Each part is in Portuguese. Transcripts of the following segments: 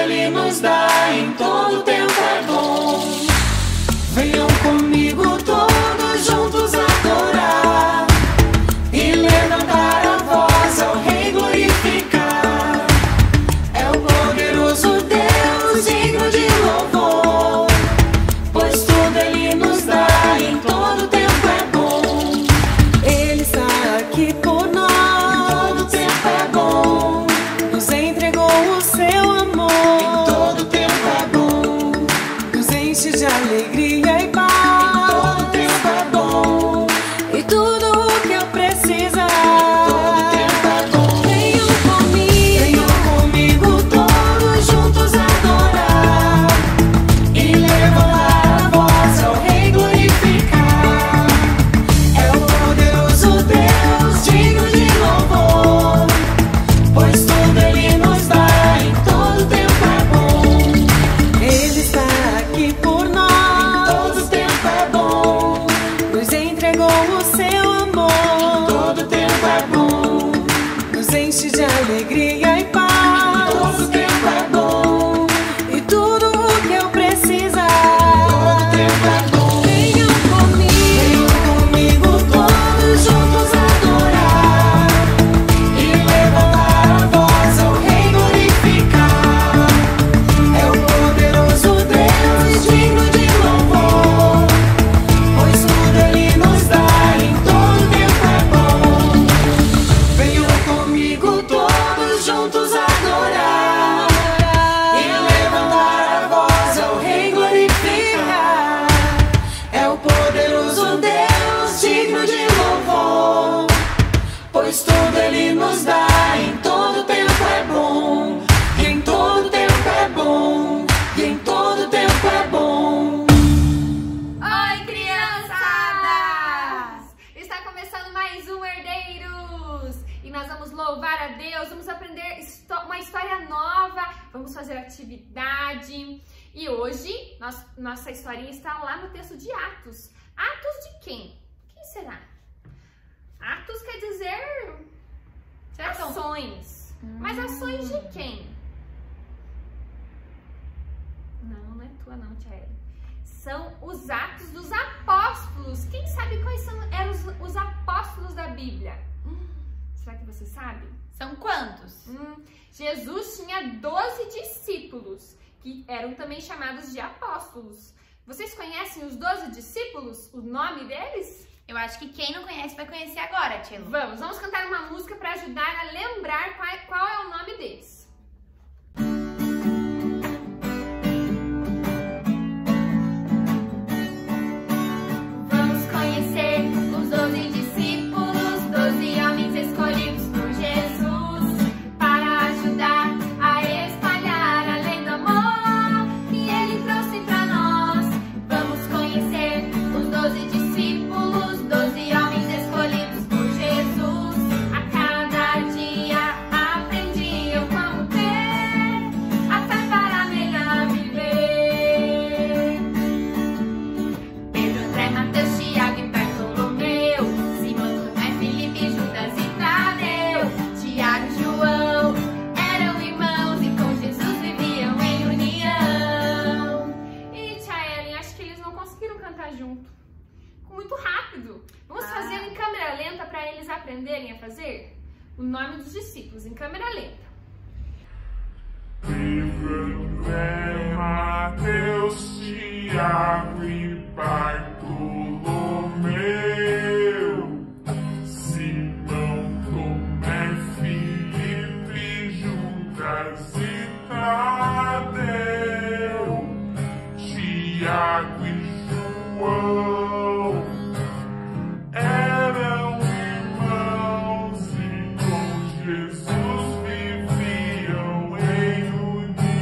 Ele nos dá, em todo tempo é bom. Venham comigo todos juntos adorar e levantar a voz ao Rei glorificar. É o poderoso Deus digno de louvor, pois tudo Ele nos dá, em todo tempo é bom. Ele está aqui por nós, em todo tempo é bom. Nos entregou o seu amor, em todo tempo é bom. Nos enche de alegria e paz, em todo tempo é bom. E tudo o que eu preciso, em todo tempo é bom. Venham comigo todos juntos adorar e levantar a voz ao Rei glorificar. É o poderoso Deus digno de louvor, pois tudo Ele nos dá, em todo tempo é bom. Ele está aqui por nós, em todo tempo é bom. Nos entregou o seu amor, em todo tempo é bom. Nos enche de alegria e paz, em todo tempo é bom. E tudo o que eu preciso, em todo tempo é bom. Venham comigo todos juntos adorar e levantar a voz ao Rei glorificar. É o poderoso Deus digno de louvor, pois tudo Ele nos dá, em todo tempo é bom. Venham comigo todos juntos adorar e levantar a voz ao Rei glorificar. É o poderoso Deus digno de louvor, pois tudo Ele nos dá, em todo tempo é bom. E em todo tempo é bom, e em todo tempo é bom. Oi, criançadas! Está começando mais um Herdeiros e nós vamos louvar a Deus, vamos aprender uma história nova, vamos fazer atividade. E hoje nossa historinha está lá no texto de Atos. Atos de quem? Quem será? Atos quer dizer ações. Mas ações de quem? Não é tua não, Tia Ellen. São os Atos dos Apóstolos. Quem sabe quais eram os apóstolos da Bíblia? Será que você sabe? São quantos? Jesus tinha 12 discípulos, que eram também chamados de apóstolos. Vocês conhecem os 12 discípulos? O nome deles? Eu acho que quem não conhece vai conhecer agora, Tia Lu. Vamos cantar uma música para ajudar a lembrar qual é o nome deles. Vamos conhecer os 12 discípulos, 12 homens escolhidos por Jesus para ajudar a espalhar a lei do amor que Ele trouxe para nós. Vamos conhecer os 12 discípulos, 12 homens escolhidos por Jesus. A cada dia aprendiam como ter a fé para melhor viver. Pedro, André, Mateus, Tiago e Bartolomeu, Simão, Tomé, Filipe, Judas e Tadeu, Tiago e João eram irmãos e com Jesus viviam em união. E Tia Ellen, acho que eles não conseguiram cantar junto. Muito rápido. Vamos fazer em câmera lenta para eles aprenderem a fazer o nome dos discípulos em câmera lenta. André, Mateus, Tiago e Bartolomeu, Simão, Tomé, Filipe, Judas e Tadeu, Tiago e João eram irmãos e com Jesus viviam em união.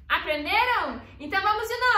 Aprenderam? Então vamos de novo.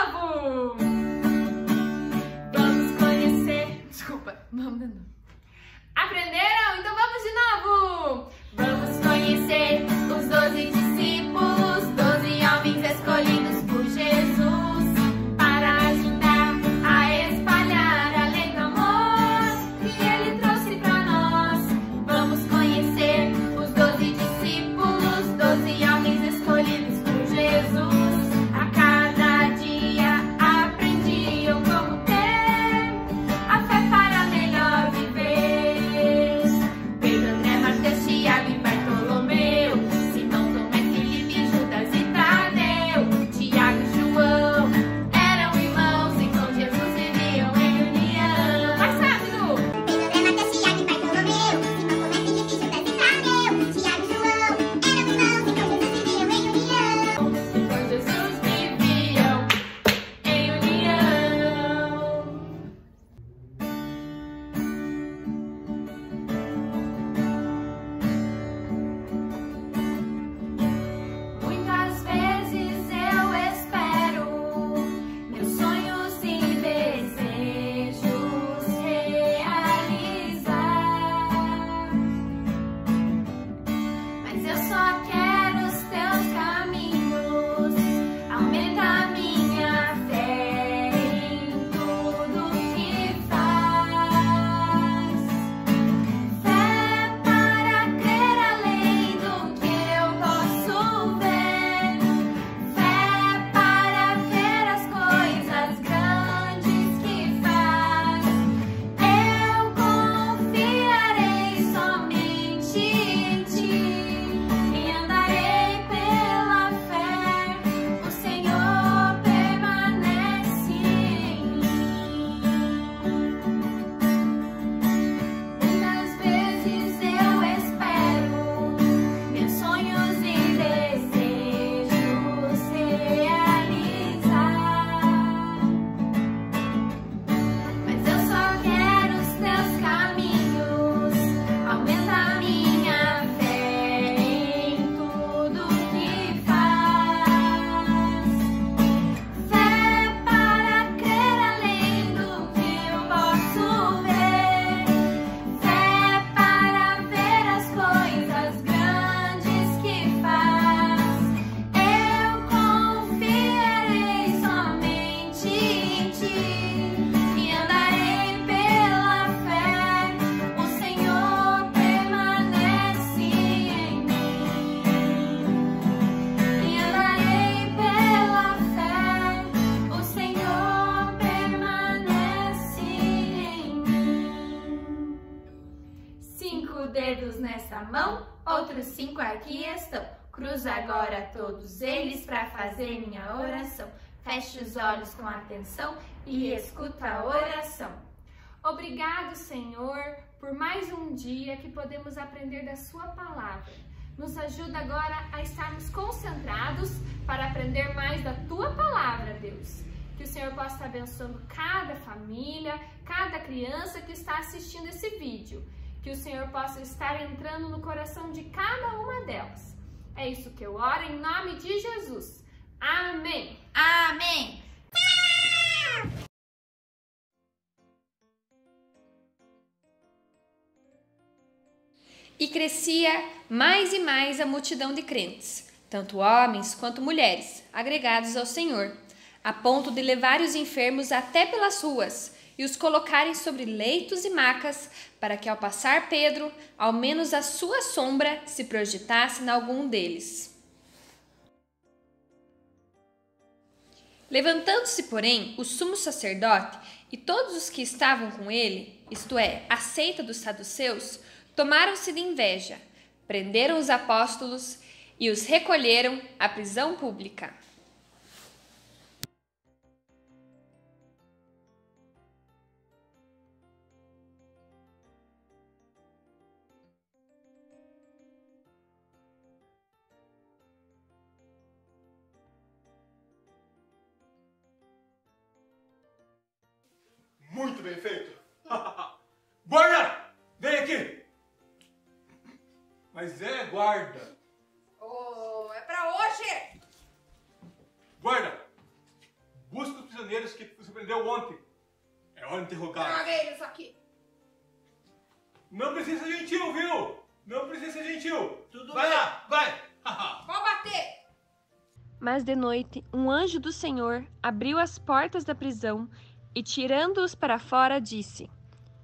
dedos nessa mão, outros 5 aqui estão. Cruzo agora todos eles para fazer minha oração. Feche os olhos com atenção e escuta a oração. Obrigado, Senhor, por mais um dia que podemos aprender da sua palavra. Nos ajuda agora a estarmos concentrados para aprender mais da tua palavra, Deus. Que o Senhor possa estar abençoando cada família, cada criança que está assistindo esse vídeo. Que o Senhor possa estar entrando no coração de cada uma delas. É isso que eu oro em nome de Jesus. Amém. Amém. E crescia mais e mais a multidão de crentes, tanto homens quanto mulheres, agregados ao Senhor, a ponto de levar os enfermos até pelas ruas e os colocarem sobre leitos e macas, para que ao passar Pedro, ao menos a sua sombra se projetasse em algum deles. Levantando-se, porém, o sumo sacerdote e todos os que estavam com ele, isto é, a seita dos saduceus, tomaram-se de inveja, prenderam os apóstolos e os recolheram à prisão pública. Muito bem feito! Guarda! Vem aqui! Mas é guarda! Oh, é pra hoje! Guarda! Busca os prisioneiros que você prendeu ontem. É hora de interrogar. Traga eles aqui. Não precisa ser gentil, viu? Não precisa ser gentil. Tudo vai bem. lá, vai! Vou bater! Mas de noite, um anjo do Senhor abriu as portas da prisão e, tirando-os para fora, disse: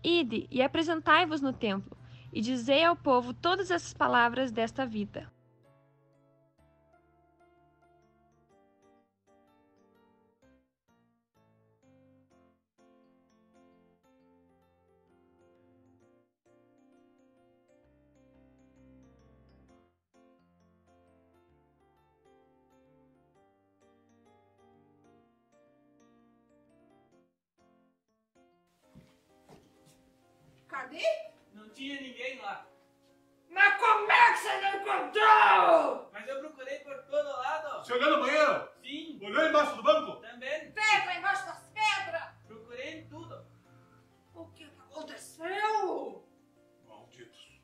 Ide e apresentai-vos no templo, e dizei ao povo todas essas palavras desta vida. Cadê? Não tinha ninguém lá. Mas como é que você não encontrou? Mas eu procurei por todo lado. Você olhou no banheiro? Sim, Olhou embaixo do banco? também. Pedra embaixo das pedras! Procurei em tudo. O que aconteceu? Malditos.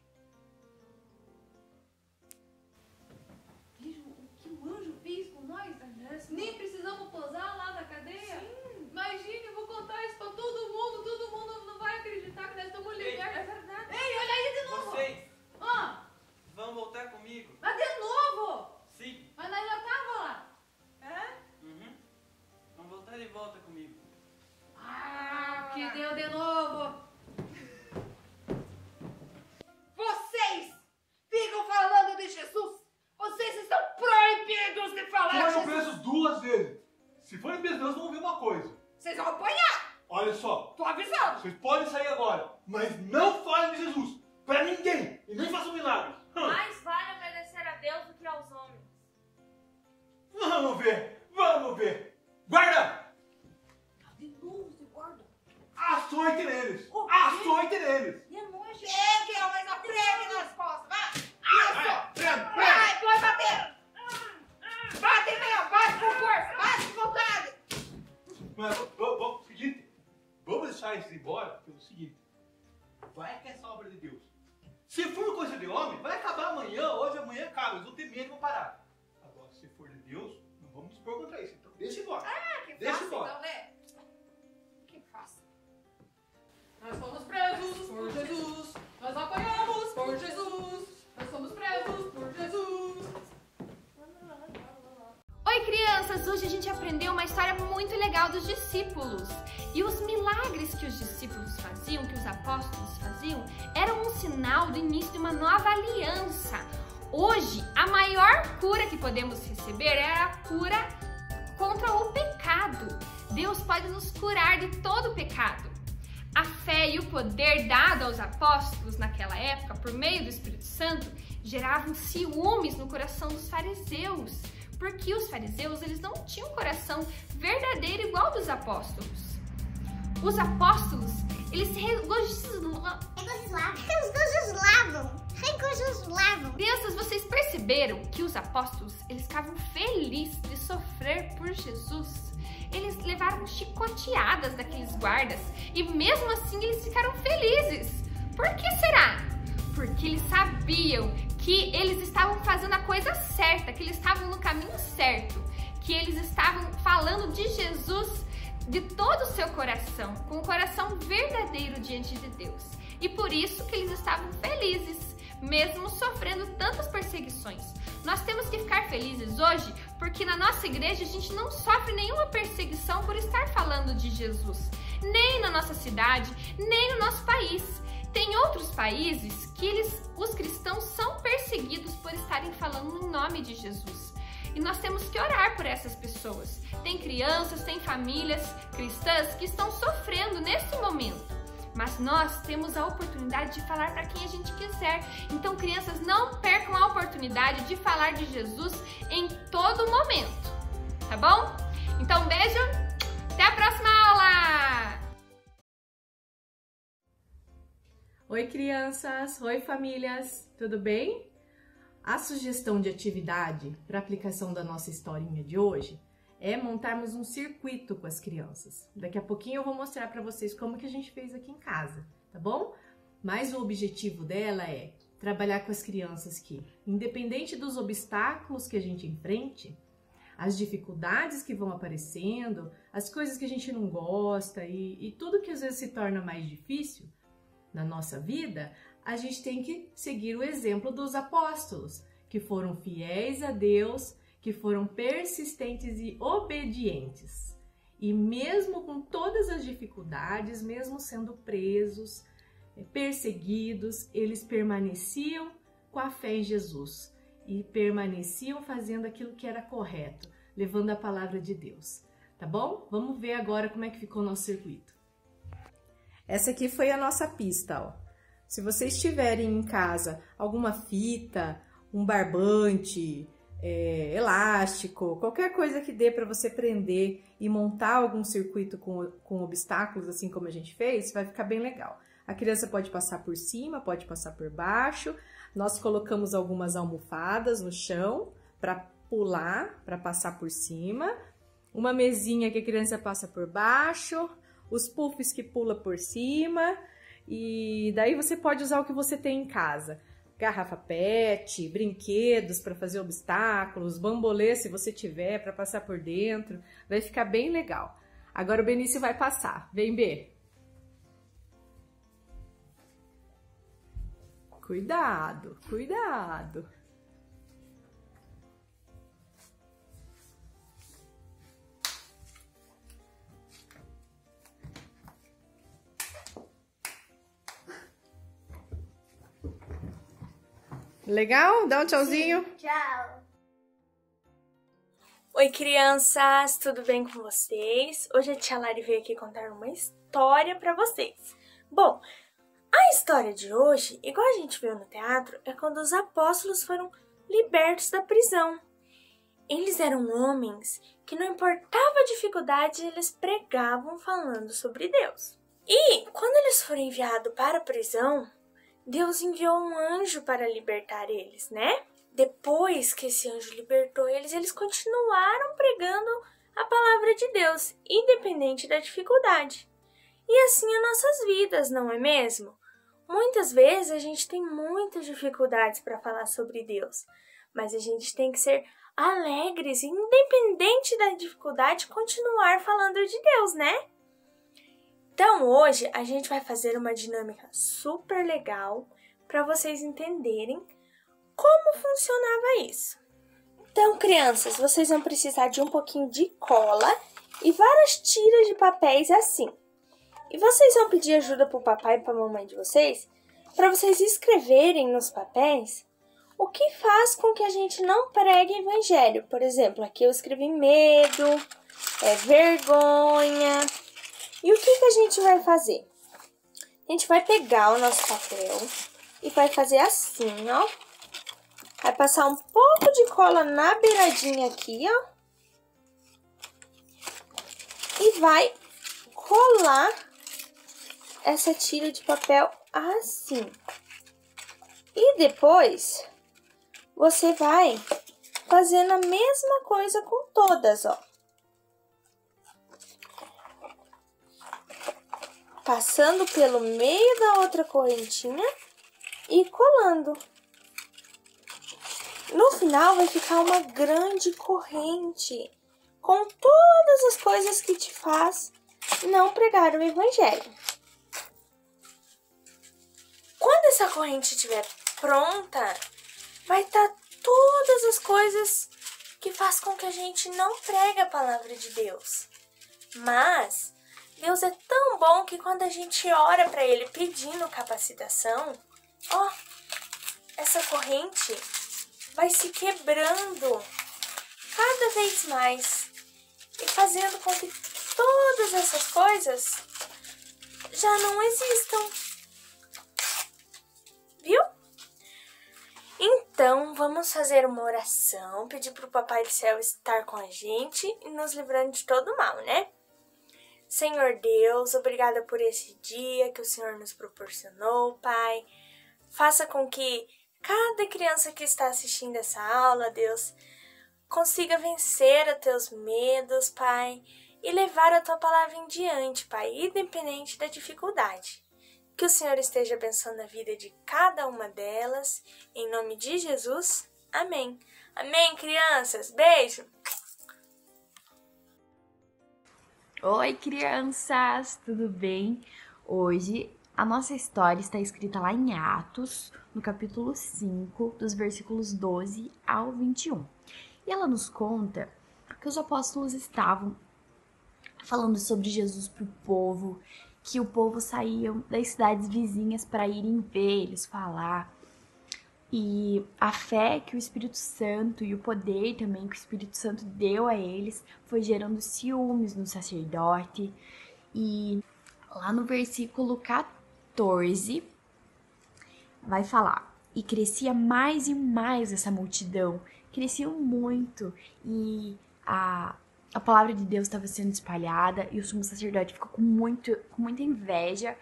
Veja o que o anjo fez com nós, nem precisamos posar lá na cadeia. Sim. Imagine, eu vou contar isso pra todo mundo não vai acreditar que nós estamos libertos. É verdade. Ei, olha aí de novo. Vocês Ah, vão voltar comigo? mas de novo? Sim. Mas nós já tava lá. É? Uhum. Vão voltar de volta comigo. Ah, que deu de novo. Vocês ficam falando de Jesus? Vocês estão proibidos de falar de Foram Jesus! presos 2 vezes. Se forem presos, nós vamos ver uma coisa. Vocês vão apanhar! Olha só, Tô avisando! vocês podem sair agora, mas não falem de Jesus pra ninguém e nem façam milagres. Mais vale obedecer a Deus do que aos homens. Vamos ver, vamos ver. Guarda! De novo, você guarda. Açoite neles! Açoite neles! E a noite? Pegue, mas não prende nas costas! Vai! Vai, prega, prega. Vai, pode bater! Bate mesmo! Bate com força! Bate com vontade! Mas vamos, seguinte, vamos deixar eles embora pelo seguinte. Vai que é essa obra de Deus. Se for coisa de homem, vai acabar amanhã, hoje, amanhã acaba. Eles vão ter medo e vão parar. Agora, se for de Deus, não vamos nos pôr contra isso. Então, deixa embora. Ah, que Deixa fácil embora. então, né? Que fácil. Nós fomos presos por Jesus. Nós apanhamos por Jesus. Nós fomos presos por Jesus. Oi, crianças! Hoje a gente aprendeu uma história muito legal dos discípulos. E os milagres que os discípulos faziam, que os apóstolos faziam, eram um sinal do início de uma nova aliança. Hoje, a maior cura que podemos receber é a cura contra o pecado. Deus pode nos curar de todo o pecado. A fé e o poder dado aos apóstolos naquela época, por meio do Espírito Santo, geravam ciúmes no coração dos fariseus, porque os fariseus eles não tinham um coração verdadeiro igual dos apóstolos. Os apóstolos, eles se regozijalavam. Crianças, vocês perceberam que os apóstolos, eles ficavam felizes de sofrer por Jesus? Eles levaram chicoteadas daqueles guardas e mesmo assim eles ficaram felizes. Por que será? Porque eles sabiam que eles estavam fazendo a coisa certa, que eles estavam no caminho certo, que eles estavam falando de Jesus de todo o seu coração, com o coração verdadeiro diante de Deus. E por isso que eles estavam felizes, mesmo sofrendo tantas perseguições. Nós temos que ficar felizes hoje, porque na nossa igreja a gente não sofre nenhuma perseguição por estar falando de Jesus, nem na nossa cidade, nem no nosso país. Tem outros países que os cristãos são perseguidos por estarem falando em nome de Jesus. E nós temos que orar por essas pessoas. Tem crianças, tem famílias cristãs que estão sofrendo nesse momento. Mas nós temos a oportunidade de falar para quem a gente quiser. Então, crianças, não percam a oportunidade de falar de Jesus em todo momento. Tá bom? Então, um beijo. Até a próxima aula! Oi, crianças! Oi, famílias! Tudo bem? A sugestão de atividade para aplicação da nossa historinha de hoje é montarmos um circuito com as crianças. Daqui a pouquinho eu vou mostrar para vocês como que a gente fez aqui em casa, tá bom? Mas o objetivo dela é trabalhar com as crianças que, independente dos obstáculos que a gente enfrente, as dificuldades que vão aparecendo, as coisas que a gente não gosta e tudo que às vezes se torna mais difícil na nossa vida, a gente tem que seguir o exemplo dos apóstolos, que foram fiéis a Deus, que foram persistentes e obedientes. E mesmo com todas as dificuldades, mesmo sendo presos, perseguidos, eles permaneciam com a fé em Jesus e permaneciam fazendo aquilo que era correto, levando a palavra de Deus. Tá bom? Vamos ver agora como é que ficou o nosso circuito. Essa aqui foi a nossa pista, ó. Se vocês tiverem em casa alguma fita, um barbante, elástico, qualquer coisa que dê para você prender e montar algum circuito com obstáculos, assim como a gente fez, vai ficar bem legal. A criança pode passar por cima, pode passar por baixo. Nós colocamos algumas almofadas no chão para pular, para passar por cima. Uma mesinha que a criança passa por baixo, os puffs que pula por cima. E daí você pode usar o que você tem em casa. Garrafa PET, brinquedos para fazer obstáculos, bambolê se você tiver para passar por dentro. Vai ficar bem legal. Agora o Benício vai passar. Vem, B. Cuidado, cuidado. Legal? Dá um tchauzinho. Tchau. Oi, crianças, tudo bem com vocês? Hoje a tia Lari veio aqui contar uma história pra vocês. Bom, a história de hoje, igual a gente viu no teatro, é quando os apóstolos foram libertos da prisão. Eles eram homens que não importava a dificuldade, eles pregavam falando sobre Deus. E quando eles foram enviados para a prisão, Deus enviou um anjo para libertar eles, né? Depois que esse anjo libertou eles, eles continuaram pregando a palavra de Deus, independente da dificuldade. E assim as nossas vidas, não é mesmo? Muitas vezes a gente tem muitas dificuldades para falar sobre Deus, mas a gente tem que ser alegres e, independente da dificuldade, continuar falando de Deus, né? Então, hoje a gente vai fazer uma dinâmica super legal para vocês entenderem como funcionava isso. Então, crianças, vocês vão precisar de um pouquinho de cola e várias tiras de papéis assim. E vocês vão pedir ajuda para o papai e para a mamãe de vocês para vocês escreverem nos papéis o que faz com que a gente não pregue evangelho. Por exemplo, aqui eu escrevi medo, vergonha. E o que a gente vai fazer? A gente vai pegar o nosso papel e vai fazer assim, ó. Vai passar um pouco de cola na beiradinha aqui, ó. E vai colar essa tira de papel assim. E depois você vai fazendo a mesma coisa com todas, ó. Passando pelo meio da outra correntinha e colando. No final vai ficar uma grande corrente com todas as coisas que te faz não pregar o evangelho. Quando essa corrente estiver pronta, vai estar todas as coisas que faz com que a gente não pregue a palavra de Deus. Mas Deus é tão bom que quando a gente ora para Ele pedindo capacitação, ó, essa corrente vai se quebrando cada vez mais e fazendo com que todas essas coisas já não existam. Viu? Então, vamos fazer uma oração, pedir para o Papai do Céu estar com a gente e nos livrando de todo mal, né? Senhor Deus, obrigada por esse dia que o Senhor nos proporcionou, Pai. Faça com que cada criança que está assistindo essa aula, Deus, consiga vencer os teus medos, Pai, e levar a tua palavra em diante, Pai, independente da dificuldade. Que o Senhor esteja abençoando a vida de cada uma delas. Em nome de Jesus, amém. Amém, crianças. Beijo. Oi, crianças, tudo bem? Hoje a nossa história está escrita lá em Atos, no capítulo 5, dos versículos 12 ao 21. E ela nos conta que os apóstolos estavam falando sobre Jesus para o povo, que o povo saía das cidades vizinhas para irem ver eles falar. E a fé que o Espírito Santo e o poder também que o Espírito Santo deu a eles foi gerando ciúmes no sacerdote. E lá no versículo 14 vai falar: e crescia mais e mais essa multidão, crescia muito, e a palavra de Deus estava sendo espalhada, e o sumo sacerdote ficou com muita inveja,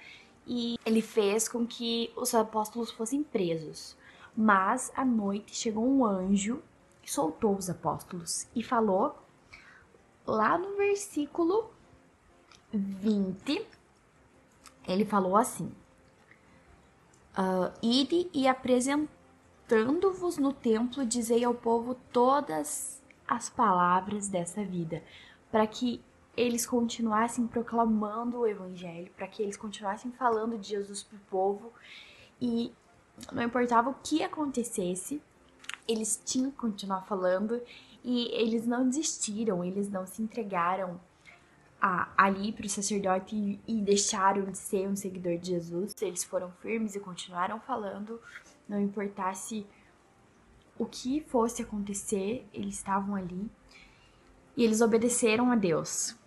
e ele fez com que os apóstolos fossem presos. Mas à noite chegou um anjo e soltou os apóstolos e falou, lá no versículo 20, ele falou assim: ide e apresentando-vos no templo, dizei ao povo todas as palavras dessa vida, para que eles continuassem proclamando o evangelho, para que eles continuassem falando de Jesus para o povo, e não importava o que acontecesse, eles tinham que continuar falando, e eles não desistiram, eles não se entregaram ali para o sacerdote e deixaram de ser um seguidor de Jesus. Eles foram firmes e continuaram falando, não importasse o que fosse acontecer, eles estavam ali, e eles obedeceram a Deus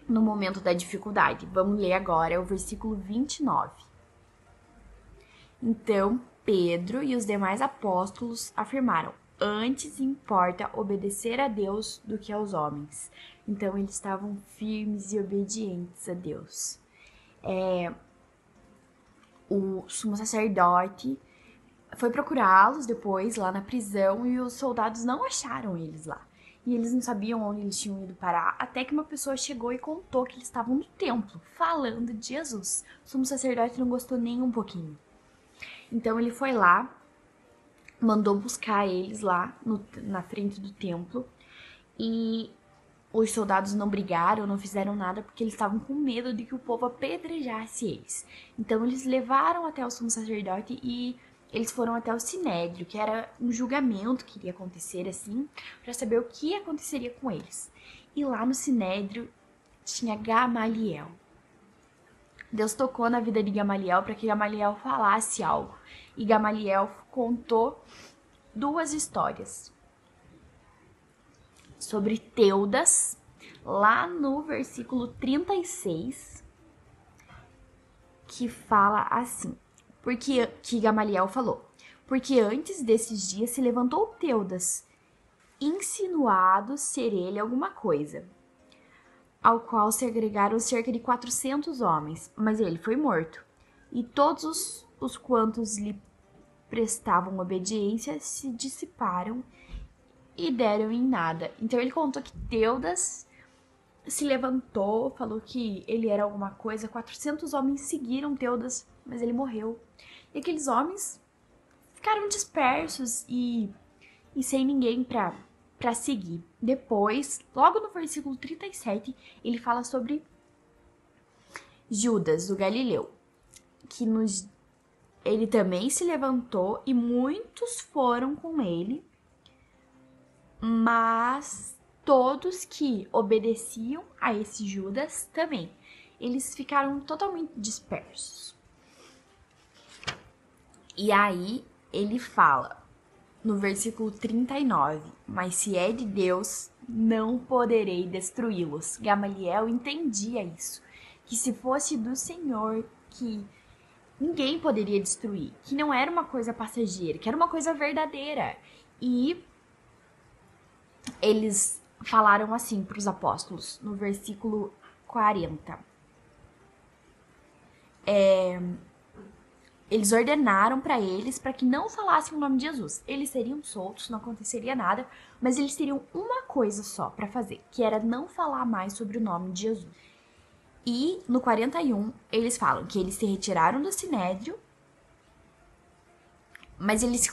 no momento da dificuldade. Vamos ler agora o versículo 29. Então, Pedro e os demais apóstolos afirmaram: antes importa obedecer a Deus do que aos homens. Então, eles estavam firmes e obedientes a Deus. O sumo sacerdote foi procurá-los depois lá na prisão, e os soldados não acharam eles lá. E eles não sabiam onde eles tinham ido parar, até que uma pessoa chegou e contou que eles estavam no templo, falando de Jesus. O sumo sacerdote não gostou nem um pouquinho. Então ele foi lá, mandou buscar eles lá na frente do templo, e os soldados não brigaram, não fizeram nada, porque eles estavam com medo de que o povo apedrejasse eles. Então eles levaram até o sumo sacerdote e eles foram até o Sinédrio, que era um julgamento que iria acontecer assim, para saber o que aconteceria com eles. E lá no Sinédrio tinha Gamaliel. Deus tocou na vida de Gamaliel para que Gamaliel falasse algo. E Gamaliel contou duas histórias sobre Teudas, lá no versículo 36, que fala assim, que Gamaliel falou. Porque antes desses dias se levantou Teudas, insinuado ser ele alguma coisa, ao qual se agregaram cerca de 400 homens, mas ele foi morto. E todos os quantos lhe prestavam obediência se dissiparam e deram em nada. Então ele contou que Teudas se levantou, falou que ele era alguma coisa, 400 homens seguiram Teudas, mas ele morreu. E aqueles homens ficaram dispersos e sem ninguém para seguir. Depois, logo no versículo 37, ele fala sobre Judas, do Galileu, que ele também se levantou e muitos foram com ele, mas todos que obedeciam a esse Judas também, eles ficaram totalmente dispersos. E aí ele fala no versículo 39, mas se é de Deus, não poderei destruí-los. Gamaliel entendia isso, que se fosse do Senhor, que ninguém poderia destruir, que não era uma coisa passageira, que era uma coisa verdadeira. E eles falaram assim para os apóstolos, no versículo 40. Eles ordenaram para eles para que não falassem o nome de Jesus. Eles seriam soltos, não aconteceria nada, mas eles teriam uma coisa só para fazer, que era não falar mais sobre o nome de Jesus. E no 41, eles falam que eles se retiraram do Sinédrio, mas eles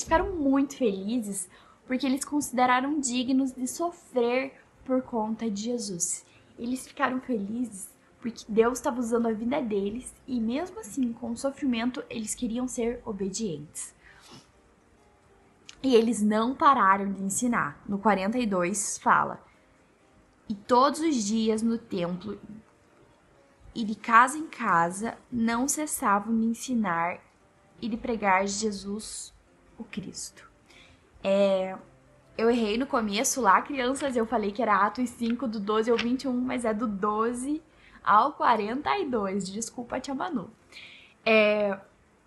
ficaram muito felizes porque eles consideraram dignos de sofrer por conta de Jesus. Eles ficaram felizes porque Deus estava usando a vida deles e mesmo assim, com o sofrimento, eles queriam ser obedientes. E eles não pararam de ensinar. No 42 fala: e todos os dias no templo e de casa em casa não cessavam de ensinar e de pregar Jesus, o Cristo. Eu errei no começo lá, crianças, eu falei que era Atos 5, do 12 ao 21, mas é do 12 ao 42, desculpa, tia Manu.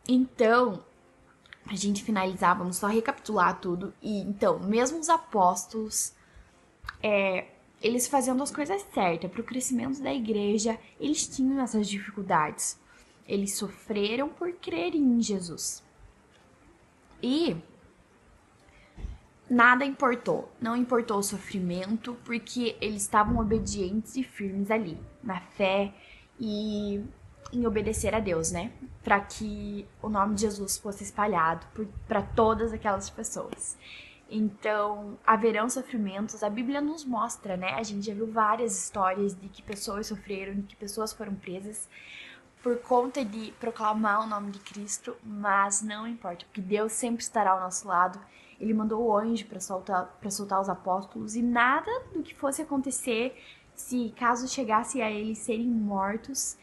Então, pra gente finalizar, vamos só recapitular tudo. E então, mesmo os apóstolos, eles fazendo as coisas certas para o crescimento da igreja, eles tinham essas dificuldades. Eles sofreram por crerem em Jesus. E nada importou, não importou o sofrimento, porque eles estavam obedientes e firmes ali, na fé e em obedecer a Deus, né? Para que o nome de Jesus fosse espalhado para todas aquelas pessoas. Então, haverão sofrimentos, a Bíblia nos mostra, né? A gente já viu várias histórias de que pessoas sofreram, de que pessoas foram presas por conta de proclamar o nome de Cristo, mas não importa, porque Deus sempre estará ao nosso lado. Ele mandou o anjo para soltar os apóstolos e nada do que fosse acontecer, se caso chegasse a eles serem mortos,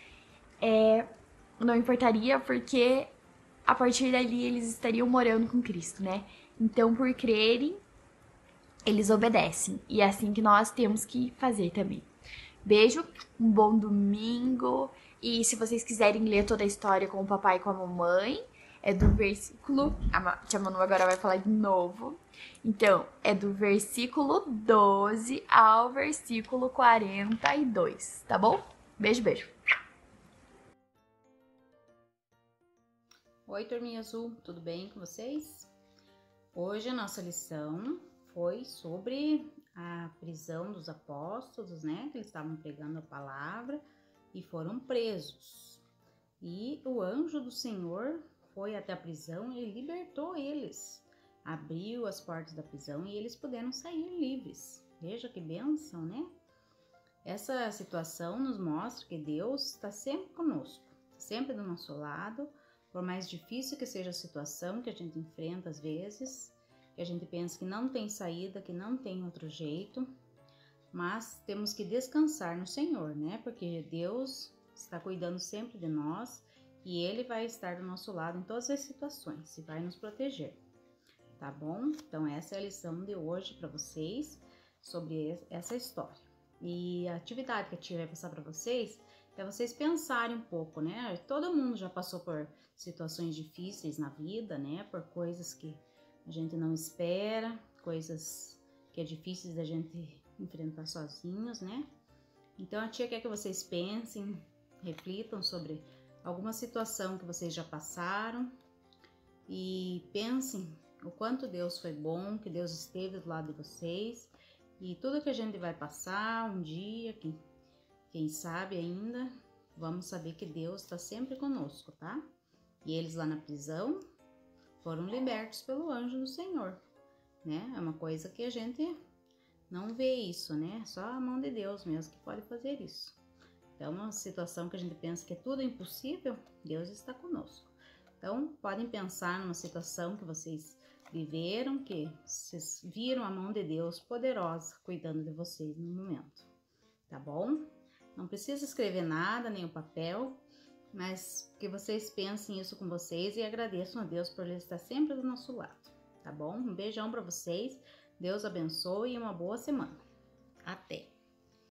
não importaria, porque a partir dali eles estariam morando com Cristo, né? Então, por crerem, eles obedecem. E é assim que nós temos que fazer também. Beijo, um bom domingo. E se vocês quiserem ler toda a história com o papai e com a mamãe, é do versículo... A tia Manu agora vai falar de novo. Então, é do versículo 12 ao versículo 42, tá bom? Beijo, beijo. Oi, turminha azul, tudo bem com vocês? Hoje a nossa lição foi sobre a prisão dos apóstolos, né? Que eles estavam pregando a palavra e foram presos. E o anjo do Senhor foi até a prisão e libertou eles. Abriu as portas da prisão e eles puderam sair livres. Veja que bênção, né? Essa situação nos mostra que Deus está sempre conosco, sempre do nosso lado. Por mais difícil que seja a situação que a gente enfrenta às vezes, que a gente pensa que não tem saída, que não tem outro jeito, mas temos que descansar no Senhor, né? Porque Deus está cuidando sempre de nós e Ele vai estar do nosso lado em todas as situações e vai nos proteger, tá bom? Então essa é a lição de hoje para vocês sobre essa história. E a atividade que a tia vai passar para vocês até vocês pensarem um pouco, né? Todo mundo já passou por situações difíceis na vida, né? Por coisas que a gente não espera, coisas que é difícil da gente enfrentar sozinhos, né? Então a tia quer que vocês pensem, reflitam sobre alguma situação que vocês já passaram e pensem o quanto Deus foi bom, que Deus esteve do lado de vocês e tudo que a gente vai passar um dia, quem sabe ainda, vamos saber que Deus está sempre conosco, tá? E eles lá na prisão foram libertos pelo anjo do Senhor, né? É uma coisa que a gente não vê isso, né? Só a mão de Deus mesmo que pode fazer isso. Então, uma situação que a gente pensa que tudo é impossível, Deus está conosco. Então, podem pensar numa situação que vocês viveram, que vocês viram a mão de Deus poderosa cuidando de vocês no momento, tá bom? Não precisa escrever nada, nem o papel, mas que vocês pensem isso com vocês e agradeçam a Deus por Ele estar sempre do nosso lado, tá bom? Um beijão para vocês, Deus abençoe e uma boa semana. Até!